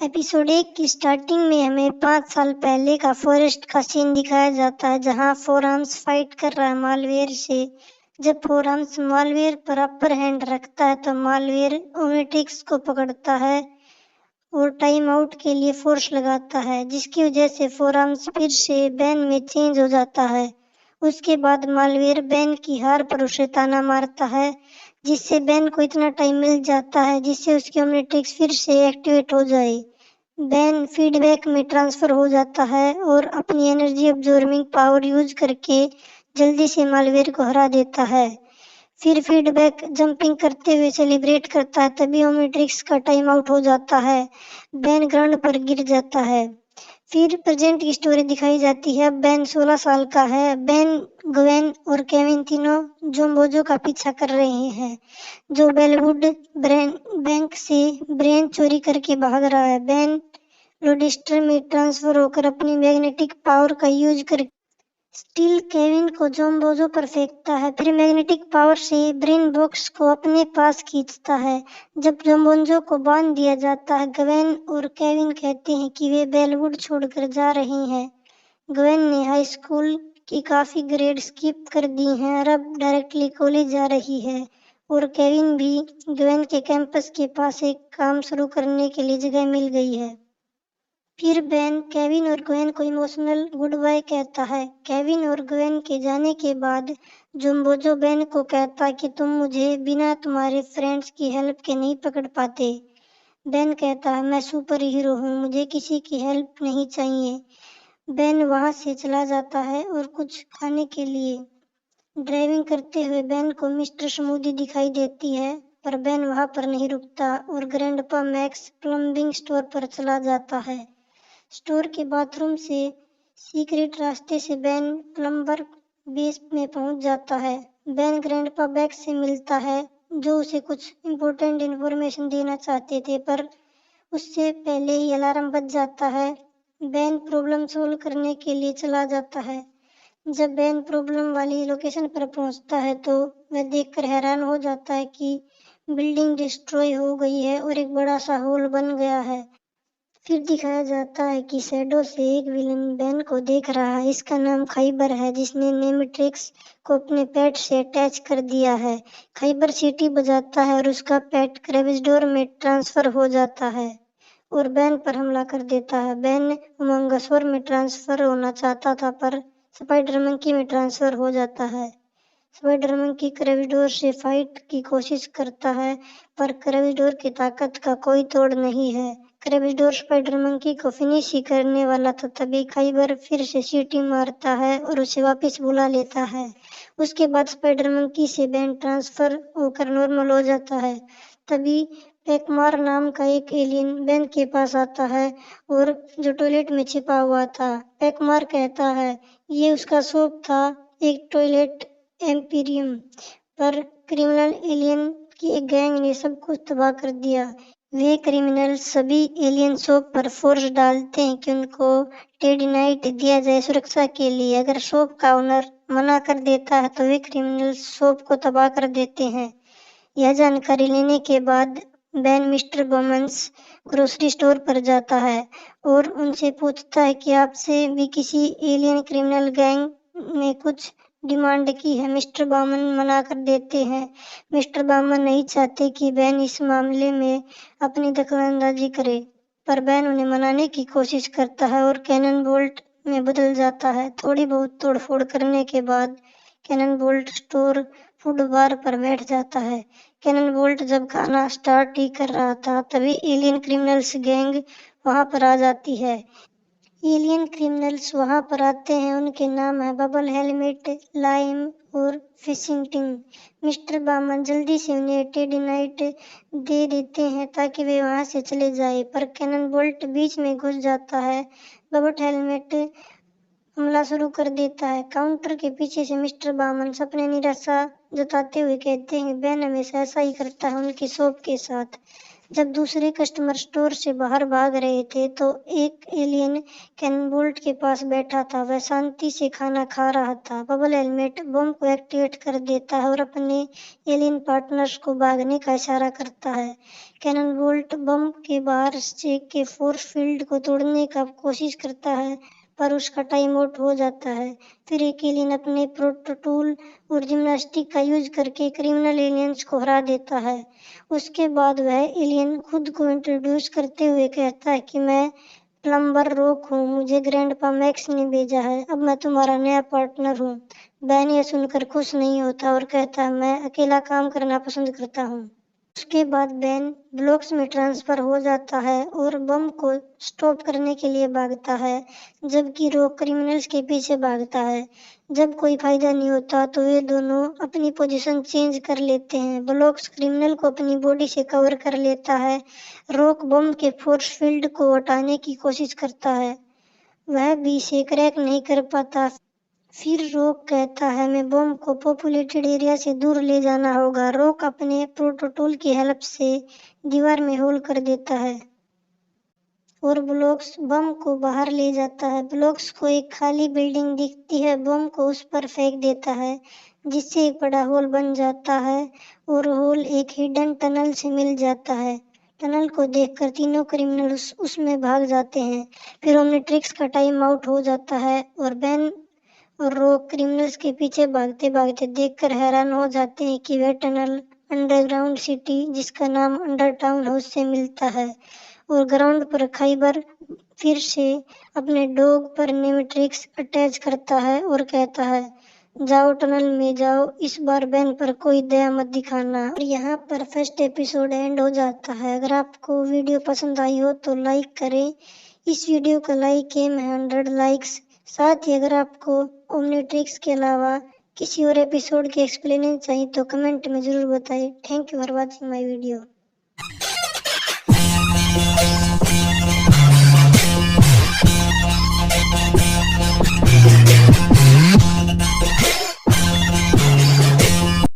Episode 1 की starting में हमें 5 साल पहले का फॉरेस्ट का सीन दिखाया जाता है, जहां फोरआर्म्स फाइट कर रहा है मालवेयर से। जब फोरआर्म्स मालवेयर पर अपर हैंड रखता है तो मालवेयर ओमनिट्रिक्स को पकड़ता है और टाइम आउट के लिए फोर्स लगाता है, जिसकी वजह से फोरआर्म्स फिर से बैन में चेंज हो जाता है। उसके बाद मालवेयर बैन की हार पर उसे ताना मारता है, जिससे बैन को इतना टाइम मिल जाता है जिससे उसकी ओमनिट्रिक्स फिर से एक्टिवेट हो जाए। बैन फीडबैक में ट्रांसफर हो जाता है और अपनी एनर्जी अब्जॉर्बिंग पावर यूज करके जल्दी से मालवेयर को हरा देता है। फिर फीडबैक जंपिंग करते हुए सेलिब्रेट करता है, तभी ओमनिट्रिक्स का टाइम आउट हो जाता है। बैन ग्राउंड पर गिर जाता है। फिर प्रेजेंट की स्टोरी दिखाई जाती है। अब बैन 16 साल का है। बैन, ग्वेन और केविन तीनों जोम्बोजो का पीछा कर रहे हैं, जो बेलवुड बैंक से ब्रेन चोरी करके भाग रहा है। बैन रोडेस्टर में ट्रांसफर होकर अपनी मैग्नेटिक पावर का यूज कर स्टील केविन को जोम्बोजो पर फेंकता है, फिर मैग्नेटिक पावर से ब्रेन बॉक्स को अपने पास खींचता है। जब जोम्बोजो को बांध दिया जाता है, ग्वेन और केविन कहते हैं कि वे बेलवुड छोड़कर जा रहे हैं। ग्वेन ने हाई स्कूल की काफी ग्रेड स्किप कर दी हैं और अब डायरेक्टली कॉलेज जा रही है, और केविन भी ग्वेन के कैंपस के पास एक काम शुरू करने के लिए जगह मिल गई है। फिर बैन केविन और ग्वेन को इमोशनल गुड बाय कहता है। केविन और ग्वेन के जाने के बाद जोम्बोजो बैन को कहता कि तुम मुझे बिना तुम्हारे फ्रेंड्स की हेल्प के नहीं पकड़ पाते। बैन कहता है, मैं सुपर हीरो हूँ, मुझे किसी की हेल्प नहीं चाहिए। बैन वहां से चला जाता है और कुछ खाने के लिए ड्राइविंग करते हुए बैन को मिस्टर स्मूदी दिखाई देती है, पर बैन वहां पर नहीं रुकता और ग्रैंडपा मैक्स प्लम्बिंग स्टोर पर चला जाता है। स्टोर के बाथरूम से सीक्रेट रास्ते से बैन प्लम्बर बेस में पहुंच जाता है। बैन ग्रैंडपा बैक से मिलता है, जो उसे कुछ इम्पोर्टेंट इन्फॉर्मेशन देना चाहते थे, पर उससे पहले ही अलार्म बज जाता है। बैन प्रॉब्लम सोल्व करने के लिए चला जाता है। जब बैन प्रॉब्लम वाली लोकेशन पर पहुंचता है तो वह देखकर हैरान हो जाता है कि बिल्डिंग डिस्ट्रॉय हो गई है और एक बड़ा सा होल बन गया है। फिर दिखाया जाता है कि शैडो से एक विलन बैन को देख रहा है। इसका नाम खैबर है, जिसने नेमिट्रिक्स को अपने पेट से अटैच कर दिया है। खैबर सीटी बजाता है और उसका पेट क्रेविसडोर में ट्रांसफर हो जाता है और बैन पर हमला कर देता है। बैन उमंगसोर में ट्रांसफर होना चाहता था, पर स्पाइडर मंकी में ट्रांसफर हो जाता है। स्पाइडर मंकी क्रेविसडोर से फाइट की कोशिश करता है, पर क्रेविसडोर की ताकत का कोई तोड़ नहीं है। क्रेविसडोर स्पाइडर मंकी को फिनिश ही करने वाला था, तभी खैबर फिर से सीटी मारता है और उसे वापस बुला लेता है। उसके बाद स्पाइडर मंकी से बैन ट्रांसफर होकर नॉर्मल हो जाता है। तभी पैकमार नाम का एक एलियन बैन के पास आता है, और जो टॉयलेट में छिपा हुआ था। पैकमार कहता है ये उसका शौक था, एक टॉयलेट एम्पीरियम, पर क्रिमिनल एलियन की एक गैंग ने सब कुछ तबाह कर दिया। वे क्रिमिनल सभी एलियन शॉप पर फोर्स डालते हैं कि उनको टेडिनाइट दिया जाए सुरक्षा के लिए। अगर शॉप का ओनर मना कर देता है तो वे क्रिमिनल शॉप को तबाह कर देते हैं। यह जानकारी लेने के बाद ban mister Burman's grocery store पर जाता है और उनसे पूछता है कि आपसे भी किसी एलियन क्रिमिनल गैंग ने कुछ डिमांड की है। मिस्टर बामन मना कर देते हैं। मिस्टर बामन नहीं चाहते कि बैन इस मामले में अपनी दखलंदाजी करे, पर बैन उन्हें मनाने की कोशिश करता है और कैनन बोल्ट में बदल जाता है। थोड़ी बहुत तोड़फोड़ करने के बाद कैनन बोल्ट स्टोर फूड बार पर बैठ जाता है। कैनन बोल्ट जब खाना स्टार्ट ही कर रहा था, तभी एलियन क्रिमिनल्स गैंग वहां पर आ जाती है। एलियन क्रिमिनल्स वहां पर आते हैं, उनके नाम है बबल हेलमेट, लाइम और फिशिंगटिंग। मिस्टर बामन जल्दी से उन्हें टेडिनाइट दे देते हैं ताकि वे वहां से चले जाए, पर कैनन बोल्ट बीच में घुस जाता है। बबल हेलमेट हमला शुरू कर देता है। काउंटर के पीछे से मिस्टर बामन अपनी निराशा जताते हुए कहते हैं बैन हमेशा ऐसा ही करता है उनकी शॉप के साथ। जब दूसरे कस्टमर स्टोर से बाहर भाग रहे थे तो एक एलियन कैननबोल्ट के पास बैठा था। वह शांति से खाना खा रहा था। बबल हेलमेट बम को एक्टिवेट कर देता है और अपने एलियन पार्टनर्स को भागने का इशारा करता है। कैननबोल्ट बम के बाहर से के फोर्स फील्ड को तोड़ने का कोशिश करता है, पर उसका टाइम आउट हो जाता है। फिर एक एलियन अपने प्रोटोटूल और जिम्नास्टिक का यूज करके क्रिमिनल एलियंस को हरा देता है। उसके बाद वह एलियन खुद को इंट्रोड्यूस करते हुए कहता है कि मैं प्लम्बर रॉक हूँ, मुझे ग्रैंडपा मैक्स ने भेजा है, अब मैं तुम्हारा नया पार्टनर हूँ। बैन यह सुनकर खुश नहीं होता और कहता है मैं अकेला काम करना पसंद करता हूँ। उसके बाद बैन ब्लॉक्स में ट्रांसफर हो जाता है और बम को स्टॉप करने के लिए भागता है, जबकि रॉक क्रिमिनल्स के पीछे भागता है। जब कोई फायदा नहीं होता तो वे दोनों अपनी पोजीशन चेंज कर लेते हैं। ब्लॉक्स क्रिमिनल को अपनी बॉडी से कवर कर लेता है। रॉक बम के फोर्स फील्ड को हटाने की कोशिश करता है, वह भी इसे क्रैक नहीं कर पाता। फिर रॉक कहता है हमें बम को पॉपुलेटेड एरिया से दूर ले जाना होगा। रॉक अपने प्रोटोटूल की हेल्प से दीवार में होल कर देता है और ब्लॉक्स बम को बाहर ले जाता है। ब्लॉक्स को एक खाली बिल्डिंग दिखती है, बम को उस पर फेंक देता है, जिससे एक बड़ा होल बन जाता है और होल एक हिडन टनल से मिल जाता है। टनल को देखकर तीनों क्रिमिनल उसमें भाग जाते हैं। फिर ओमनिट्रिक्स का टाइम आउट हो जाता है और बैन और रॉक क्रिमिनल्स के पीछे भागते भागते देखकर हैरान हो जाते हैं कि वह टनल अंडरग्राउंड सिटी, जिसका नाम अंडर टाउन हाउस से मिलता है, और ग्राउंड पर खाइबर फिर से अपने डॉग पर नेमेट्रिक्स अटैच करता है और कहता है जाओ टनल में जाओ, इस बार बैन पर कोई दया मत दिखाना। और यहाँ पर फर्स्ट एपिसोड एंड हो जाता है। अगर आपको वीडियो पसंद आई हो तो लाइक करें। इस वीडियो का लाइक एम है 100 लाइक्स। साथ ही अगर आपको ओमनिट्रिक्स के अलावा किसी और एपिसोड के एक्सप्लेनेशन चाहिए तो कमेंट में जरूर बताएं। Thank you for watching my video.